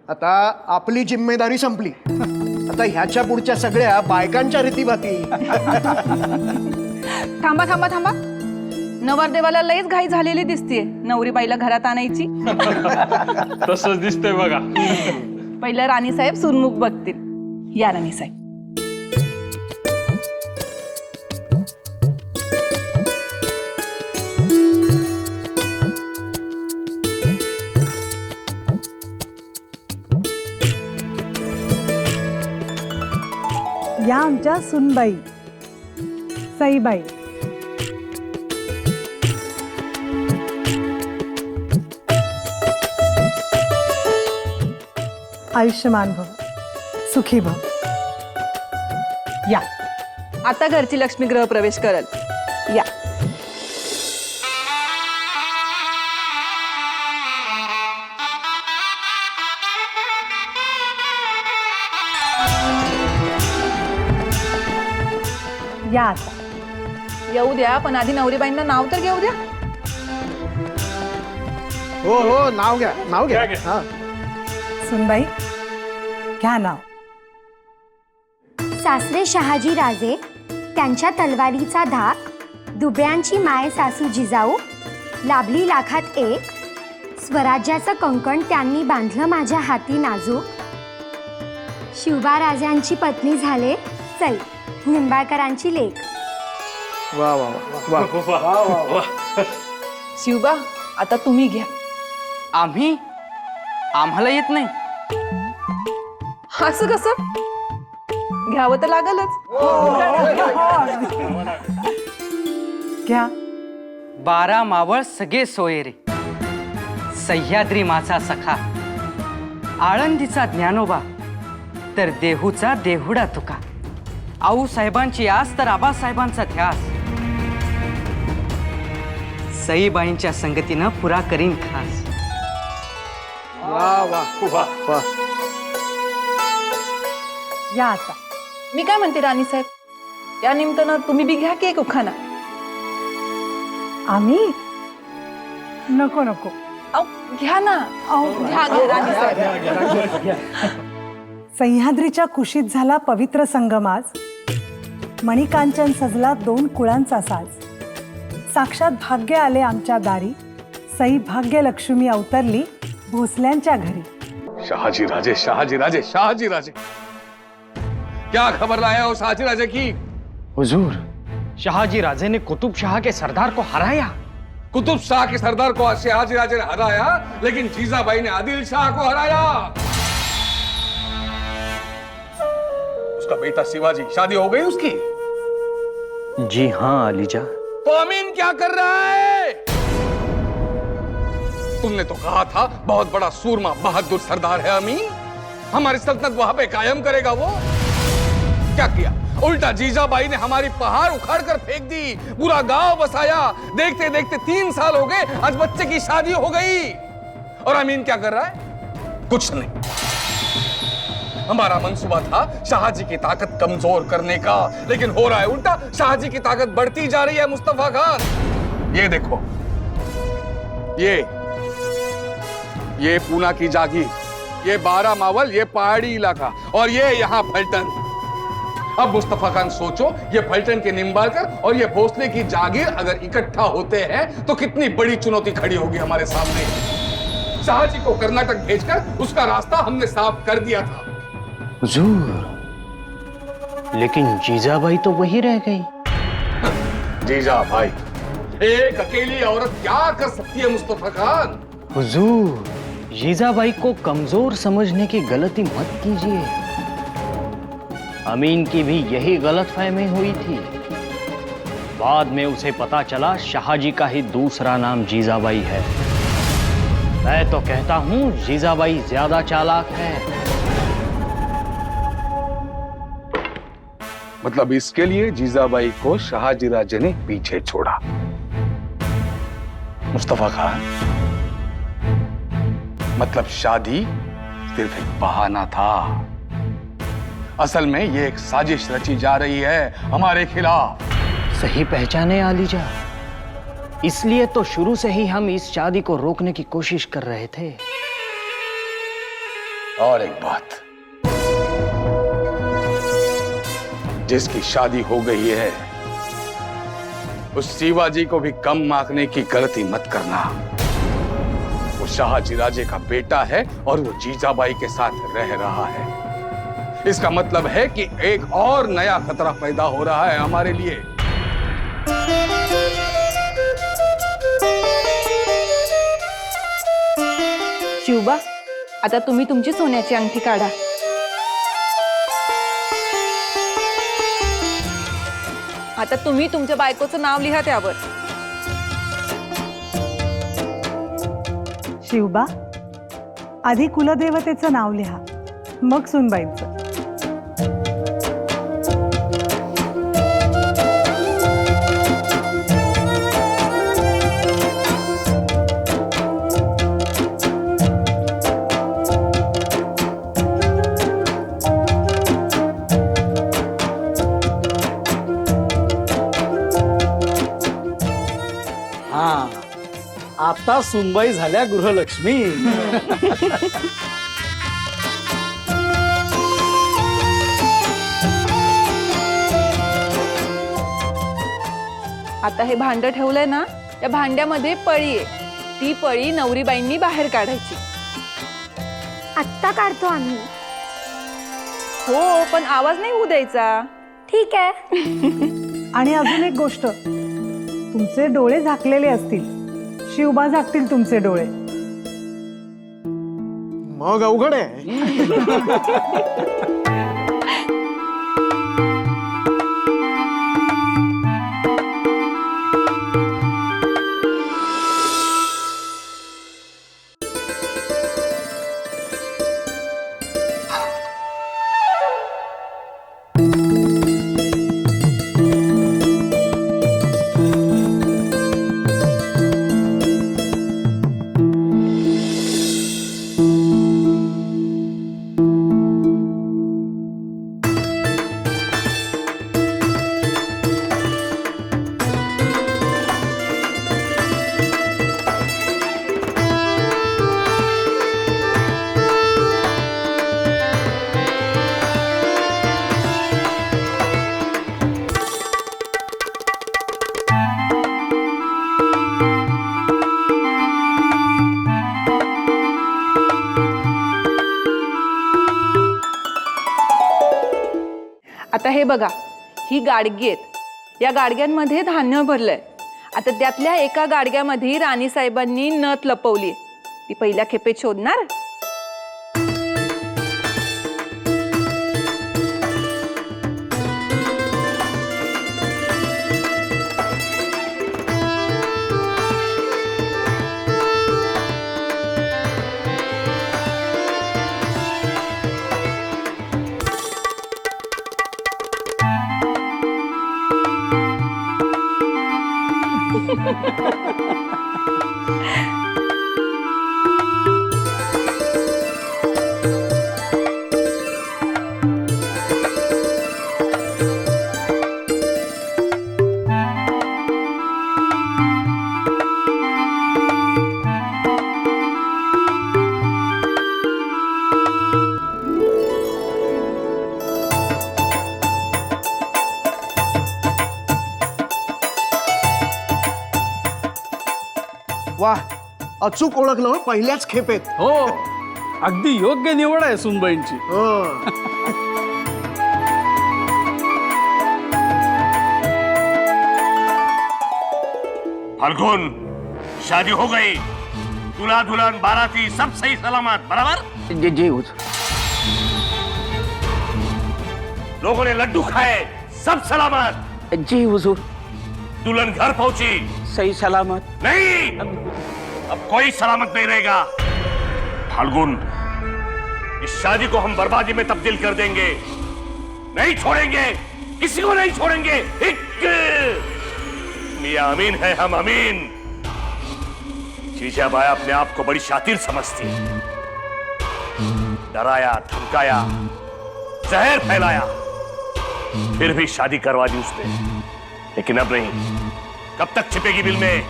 आता आपली जिम्मेदारी संपली. आता ह्याच्या पुढच्या सगळ्या बायकांच्या रीतीभाती. थांबा थांबा थांबा, नवरदेवाला लईच घाई झालेली दिसतीये नवरीबाईला घरात आणायची. तसंच दिसतंय बघा. पहिलं राणी साहेब सुनमुख बघतील. या राणी साहेब. या आमच्या सुनबाई सईबाई. आयुष्यमान भव, सुखी भव. या. आता घरची लक्ष्मी गृह प्रवेश करल. या. या आता. येऊ द्या, पण आधी नवरीबाईंना नाव तर घेऊ द्या. हो हो, नाव घ्या, नाव घ्या. घ्या. हा. सुनबाई घ्या नाव. सासरे शहाजी राजे, त्यांच्या तलवारीचा धाक, दुबळ्यांची माय सासू जिजाऊ, लाभली लाखात एक, स्वराज्याचं कंकण त्यांनी बांधलं माझ्या हाती नाजूक, शिवबा राजांची पत्नी झाले सई, निंबाळकरांची लेक. वा वा वा वा. शिवबा, आता तुम्ही घ्या. आम्ही? आम्हाला येत नाही. असं कसं? घ्यावं तर लागलच. घ्या. 12 मावळ सगळे सोयरे, सह्याद्री माझा सखा, आळंदीचा ज्ञानोबा, तर देहूचा देहुडा तुका, आऊ साहेबांची आस तर आबासाहेबांचा ध्यास, सईबाईंच्या संगतीनं पुरा करीन खास. वा वा वा वा. या आता. मी काय म्हणते राणी साहेब, या निमित्तानं तुम्ही बी घ्या की एक उखाणा. आम्ही नको नको. अहो, घ्या ना. घ्या घ्या राणी साहेब. सह्याद्रीच्या कुशीत झाला पवित्र संगम आज, मणिकांचन सजला 2 कुळांचा साज, साक्षात भाग्य आले आमच्या दारी, सई भाग्य लक्ष्मी अवतरली भोसल्यांच्या घरी. शाहजी राजे, शाहजी राजे, शाहजी राजे, क्या खबर लाया हो शाहजी राजे की? हुजूर, शाहजी राजे ने कुतुब शाह के सरदार को हराया. कुतुब शाह के सरदार को शाहजी राजे ने हराया, लेकिन जीजाबाई ने आदिल शाह को हराया. उसका बेटा शिवाजी, शादी हो गई उसकी? जी हाँ अलीजा. तो अमीन क्या कर रहा है? तुमने तो कहा था बहुत बड़ा सूरमा बहादुर सरदार है अमीन, हमारी सल्तनत वहां पे कायम करेगा वो. क्या किया? उल्टा जीजाबाई ने हमारी पहाड़ उखाड़ कर फेंक दी, पूरा गांव बसाया. देखते देखते 3 साल हो गए, आज बच्चे की शादी हो गई. और अमीन क्या कर रहा है? कुछ नहीं. हमारा मंसूबा था शाहजी की ताकत कमजोर करने का, लेकिन हो रहा है उल्टा. शाहजी की ताकत बढ़ती जा रही है मुस्तफा खान. ये देखो, ये पूना की जागीर, ये 12 मावल, ये पहाड़ी इलाका, और ये यहाँ फलटन. अब मुस्तफा खान सोचो, ये फलटन के निंबाळकर और ये भोसले की जागीर अगर इकट्ठा होते हैं तो कितनी बड़ी चुनौती खड़ी होगी हमारे सामने. शाहजी को कर्नाटक भेजकर उसका रास्ता हमने साफ कर दिया था. हुजूर, लेकिन जीजाबाई तो वही रह गई. जीजा भाई, एक अकेली औरत क्या कर सकती है मुस्तफा खान? हुजूर, जीजाबाई को कमजोर समझने की गलती मत कीजिए. अमीन की भी यही गलतफहमी हुई थी. बाद में उसे पता चला शाहजी का ही दूसरा नाम जीजाबाई है. मैं तो कहता हूं जीजाबाई ज्यादा चालाक है. मतलब इसके लिए जीजाबाई को शाहजी राजे ने पीछे छोड़ा. मुस्तफा खान, मतलब शादी सिर्फ एक बहाना था. असल में ये एक साजिश रची जा रही है हमारे खिलाफ. सही पहचाने आलीजा, इसलिए तो शुरू से ही हम इस शादी को रोकने की कोशिश कर रहे थे. और एक बात, जिसकी शादी हो गई है उस शिवाजी को भी कम आंकने की गलती मत करना। वो शाहजी राजे का बेटा है और वो जीजाबाई के साथ रह रहा है। इसका मतलब है कि एक और नया खतरा पैदा हो रहा है हमारे लिए। शिवबा, आता तुम्ही तुमची सोन्याची अंगठी काढा. आता तुम्ही तुमच्या बायकोचं नाव लिहा त्यावर. शिवबा, आधी कुलदेवतेचं नाव लिहा, मग सुनबाईंचं. हा, आता सुनबाई झाल्या गृहलक्ष्मी. आता हे भांड ठेवलंय ना, या भांड्यामध्ये पळी आहे. ती पळी नवरीबाईंनी बाहेर काढायची. आत्ता काढतो आम्ही. हो, पण आवाज नाही होऊ द्यायचा. ठीक आहे. आणि अजून एक गोष्ट, तुमचे डोळे झाकलेले असतील, शिवबा झाकतील तुमचे डोळे. मग अवघड आहे. आता हे बघा, ही गाडगी आहेत. या गाडग्यांमध्ये धान्य भरलंय. आता त्यातल्या एका गाडग्यामध्ये राणी साहेबांनी नथ लपवली. ती पहिल्या खेपेत शोधणार. वाह, अचूक ओळखलं हं, पहिल्याच खेपेत. हो, अगदी योग्य निवड आहे सुनबाईंची. हो. फाल्गुन, शादी हो गई. दूल्हा दुल्हन बाराती सब सही सलामत, बराबर? जी जी हुजूर. लोगों ने लड्डू खाए, सब सलामत? जी हुजूर. दुल्हन घर पहुंची? सही सलामत. नहीं, अब कोई सलामत नहीं रहेगा. फाल्गुन, इस शादी को हम बर्बादी में तब्दील कर देंगे. नहीं छोड़ेंगे, किसी को नहीं छोड़ेंगे. मियां अमीन है, हम अमीन. जीजाबाई अपने आप को बड़ी शातिर समझती. डराया, धमकाया, जहर फैलाया, फिर भी शादी करवा दी उसने. लेकिन अब नहीं. कब तक छिपेगी बिल में?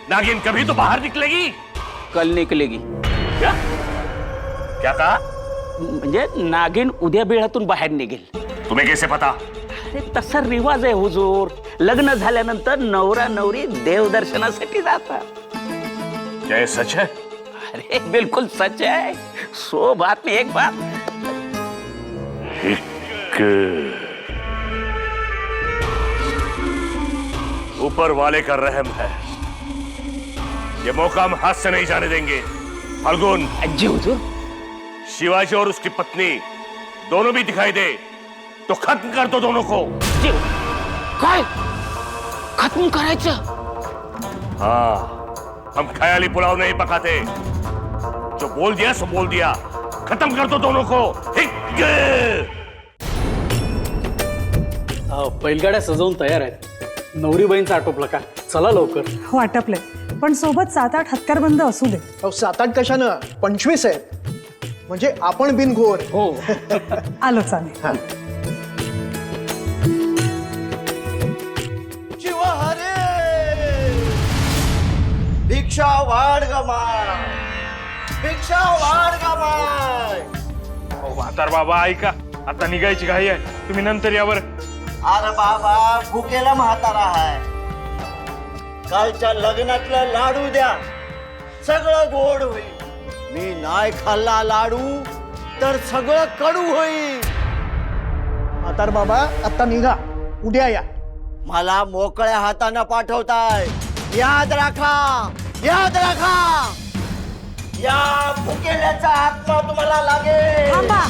नागिन कभी तो बाहर निकलेगी. कल निकलेगी. क्या क्या कहा? म्हणजे नागिन उद्या बिळातून बाहेर निघेल. तुम्हें कैसे पता? अरे तसा रिवाज आहे हुजूर. लग्न झाल्यानंतर नवरा नवरी देवदर्शनासाठी जातात. क्या ये सच है? अरे बिल्कुल सच है. 100 बात में एक बात. ऊपर वाले का रहम है. ये मौका हम हाथ से नहीं जाने देंगे. फाल्गुन, जी हुजूर. शिवाजी और उसकी पत्नी दोनों भी दिखाई दे तो खत्म कर दो दोनों को. जी. काय खत्म करायचं? हाँ, हम ख्याली पुलाव नहीं पकाते. जो बोल दिया सो बोल दिया. खत्म कर दो दोनों को. बैलगाड्या सजवून तयार आहेत. नवरीबाईंचा आटोपला का? चला लवकर. हो आटपले, पण सोबत 7-8 हत्यारबंद असू दे. अहो 7-8 कशानं 25 आहेत. म्हणजे आपण बिनघोर. हो. आलोच आम्ही. भिक्षा वाढ गमाय, भिक्षा वाढ गमाय. म्हातार बाबा ऐका, आता निघायची घाई आहे. तुम्ही नंतर यावर. अरे बाबा भुकेला म्हातारा आहे. कालच्या लग्नातलं लाडू द्या, सगळं गोड होईल. मी नाही खाल्ला लाडू तर सगळं कडू होईल. म्हातार बाबा आता निघा, उद्या या. मला मोकळ्या हातानं पाठवताय. याद राखा, याद राखा. या भुकेल्याचा हातचा तुम्हाला लागेल. थांबा.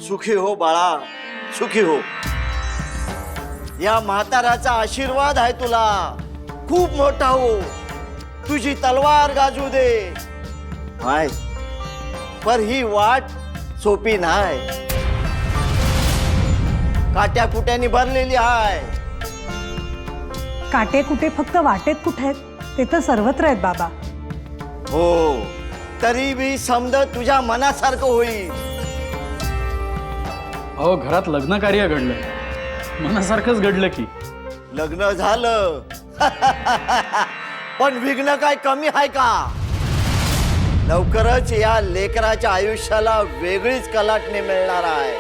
सुखी हो बाळा, सुखी हो. या म्हाताऱ्याचा आशीर्वाद आहे तुला. खूप मोठा हो. तुझी तलवार गाजू दे. हाय, पर ही वाट सोपी नाही. काट्या कुट्यानी भरलेली आहे. काटे कुठे फक्त वाटेत कुठे आहेत, ते तर सर्वत्र आहेत बाबा. हो, तरी बी समज तुझ्या मनासारखं होईल. अहो घरात लग्न कार्य घडलं, मनासारखंच घडलं की. लग्न झालं पण विघ्न काय कमी आहे का? लवकरच या लेकराच्या आयुष्याला वेगळीच कलाटणी मिळणार आहे.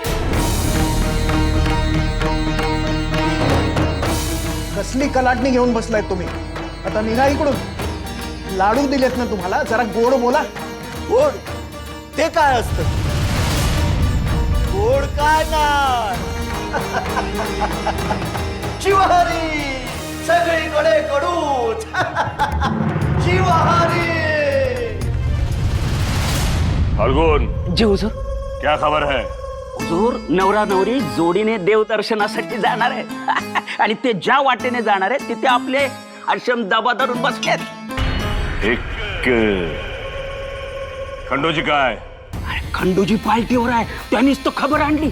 कसली कलाटणी घेऊन बसलाय तुम्ही? आता निघा इकडून. लाडू दिलेत ना तुम्हाला, जरा गोड बोला. गोड ते काय असतं? गोड काय नाही. शिवहरी सगळीकडे कडूच. शिवहरी. फाल्गुन, जी हुजूर. क्या खबर है? हुजूर नवरा नवरी जोडीने देवदर्शनासाठी जाणार आहे. आणि ते ज्या वाटेने जाणार आहेत तिथे आपले आश्रम दबा धरून बसलेत. खंडोजी काय? खंडूजी पार्टीवर आहे, त्यांनीच तो खबर आणली.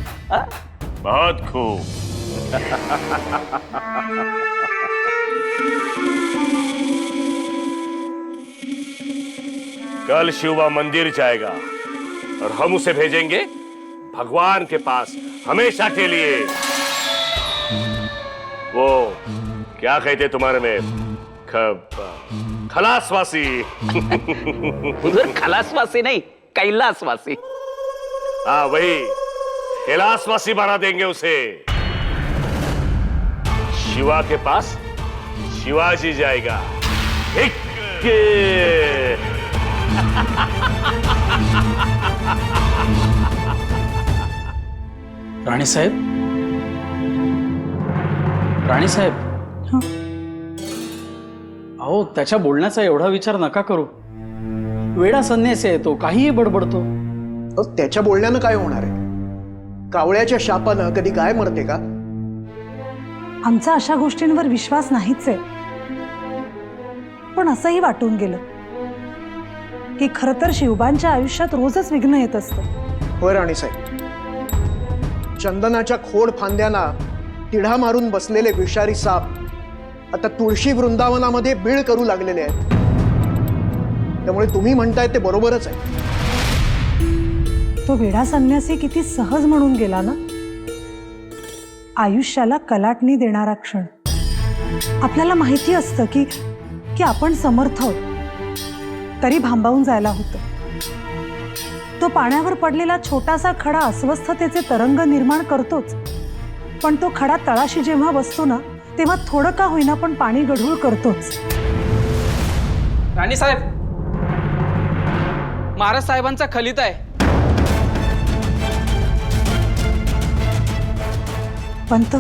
बहुत खूब. कल शिवा मंदिर जाएगा और हम उसे भेजेंगे भगवान के पास हमेशा के लिए. वो क्या कहते तुम्हारे में? खलासवासी. हुजूर खलासवासी नहीं, कैलासवासी. हाँ वही, कैलाशवासी बना देंगे उसे. शिवा के पास शिवाजी जाएगा. राणी साहेब, राणी साहेब. अहो त्याच्या बोलण्याचा एवढा विचार नका करू. वेडा संन्यासी आहे तो, काहीही बडबडतो. अहो, त्याच्या बोलण्यानं काय होणार आहे? कावळ्याच्या शापानं कधी गाय मरते का? आमचा अशा गोष्टींवर विश्वास नाहीच आहे. पण असंही वाटून गेलं की खरं तर शिवबांच्या आयुष्यात रोजच विघ्न येत असतं. होय राणीसाहेब, चंदनाच्या खोड फांद्यांना तिढा मारून बसलेले विषारी साप आता तुळशी वृंदावनामध्ये बीळ करू लागलेले आहेत. त्यामुळे तुम्ही म्हणताय ते बरोबरच आहे. तो वेडा संन्यासी किती सहज म्हणून गेला ना. आयुष्याला कलाटणी देणारा क्षण. आपल्याला माहिती असतं की आपण समर्थ आहोत, तरी भांबावून जायला होतं. तो पाण्यावर पडलेला छोटासा खडा अस्वस्थतेचे तरंग निर्माण करतोच, पण तो खडा तळाशी जेव्हा बसतो ना, तेव्हा थोडं का होईना पण पाणी गढूळ करतोच. राणी साहेब, महाराज साहेबांचा खलित आहे. पंत,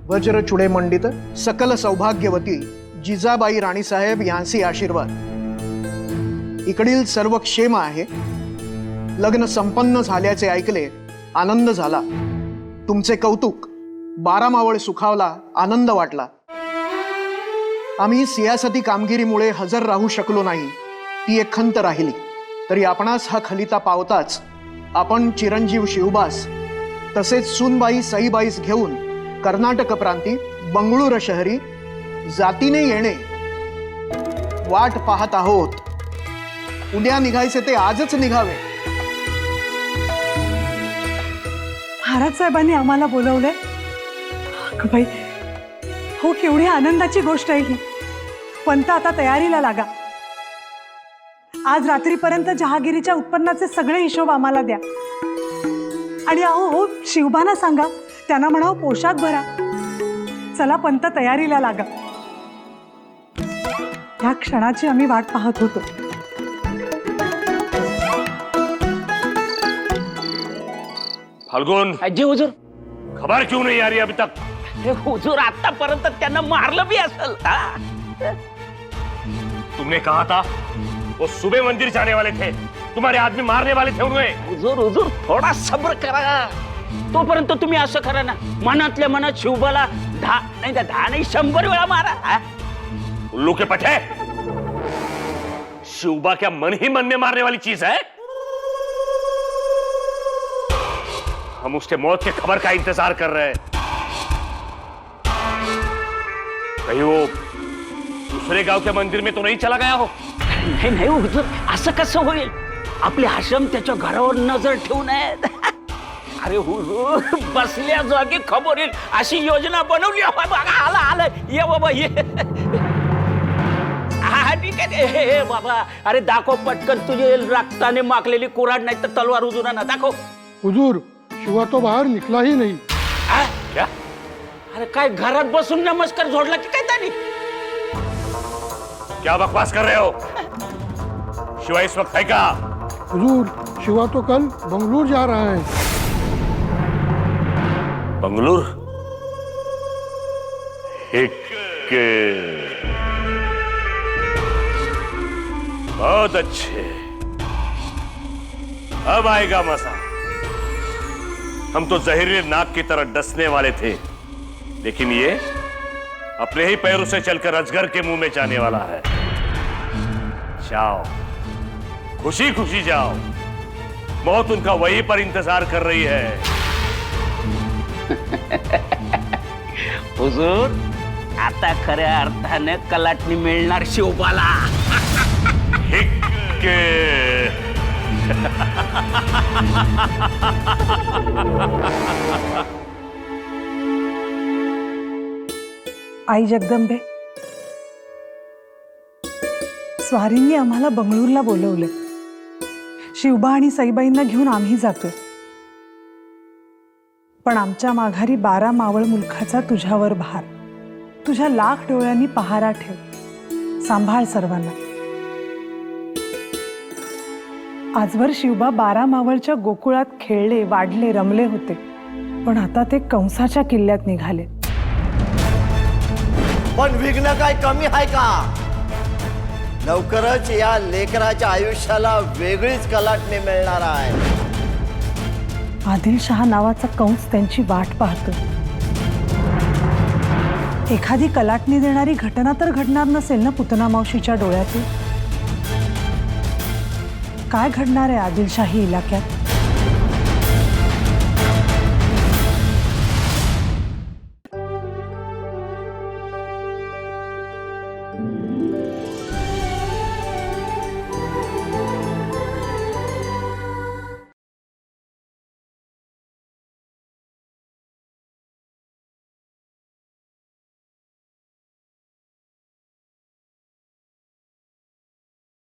वज्र चुडे मंडित सकल सौभाग्यवती जिजाबाई राणीसाहेब यांचे आशीर्वाद. इकडील सर्व क्षेम आहे. लग्न संपन्न झाल्याचे ऐकले, आनंद झाला. तुमचे कौतुक. 12 मावळ सुखावला, आनंद वाटला. आम्ही सियासती कामगिरीमुळे हजर राहू शकलो नाही, ती एक खंत राहिली. तरी आपणास हा खलिता पावताच आपण चिरंजीव शिवबास तसेच सूनबाई सईबाईस घेऊन कर्नाटक प्रांती बंगळूर शहरी जातीने येणे वाट पाहत आहोत. उद्या निघायचे ते आजच निघावे. महाराज साहेबांनी आम्हाला बोलवलंय. बाई हो, केवढी आनंदाची गोष्ट आहे ही. पंत, आता तयारीला लागा. आज रात्रीपर्यंत जहागिरीच्या उत्पन्नाचे सगळे हिशोब आम्हाला द्या. आणि हो, शिवबाना सांगा, त्यांना म्हणावं पोशाख भरा. चला पंत, तयारीला लागा. ह्या क्षणाची आम्ही वाट पाहत होतो. फाल्गुन, जी हुजूर. खबर क्यों नहीं आ रही अभी तक? हे हुजूर, आतापर्यंत त्यांना मारलं बी असेल. तुमने कहा था वो सुबह मंदिर जाने वाले थे, तुम्हारे आदमी मारने वाले थे उन्हें. हुजूर, थोडा सब्र करा. तोपर्यंत तुम्ही असं करा ना, मनातल्या मनात शिवबाला 10 नाही 100 वेळा मारा. उल्लू के पठे, शिवबा क्या मन ही मन में मारने वाली चीज है? हम उसके मौत की खबर का इंतजार कर रहे हैं. कहीं वो दूसरे गांव के मंदिर में तो नहीं चला गया हो? नाही हुजूर, असं कसं होईल? आपले आश्रम त्याच्या घरावर नजर ठेवून आहेत. अरे हुजूर, बसल्या जागी खबर येईल अशी योजना बनवली. आलं ये बाबा, ये. हा ठीक आहे. हे बाबा, अरे दाखव पटकन तुझे रक्ताने माखलेली कुऱ्हाड, नाही तर तलवार हुजूरांना दाखव. हुजूर, शिवा तो बाहर निकला ही नहीं. क्या? अरे काय घरात बसून नमस्कार जोडला की काय त्याने? क्या बकवास कर रहे हो? शिवा इस वक्त है क्या? हुजूर, शिवा तो कल बंगलुरु जा रहा है. बंगलुरु? बहुत अच्छे. अब आएगा मजा. हम तो जहरीले नाग की तरह डसने वाले थे, लेकिन ये अपने ही पैरों से चलकर अजगर के मुंह में जाने वाला है. जाओ, खुशी खुशी जाओ. मौत उनका वहीं पर इंतजार कर रही है. हुजूर, आता खऱ्या अर्थाने कलाटणी मिळणार शिवबाला. आई जगदंबे, स्वारींनी आम्हाला बंगळूरला बोलवले. शिवबा आणि सईबाईंना घेऊन आम्ही जातोय. पण आमच्या माघारी 12 मावळ मुलखाचा तुझ्यावर भार. तुझ्या लाख डोळ्यांनी पहारा ठेव. सांभाळ सर्वांना. आजवर शिवबा 12 मावळच्या गोकुळात खेळले, वाढले, रमले होते. पण आता ते कंसाच्या किल्ल्यात निघाले. पण विघ्न काय कमी आहे का? लवकरच या लेकराच्या आयुष्याला वेगळीच कलाटणी मिळणार आहे. आदिलशहा नावाचा कंस त्यांची वाट पाहतो. एखादी कलाटणी देणारी घटना तर घडणार नसेल ना पुतना मावशीच्या डोळ्यातून? काय घडणार आहे आदिलशाही इलाक्यात?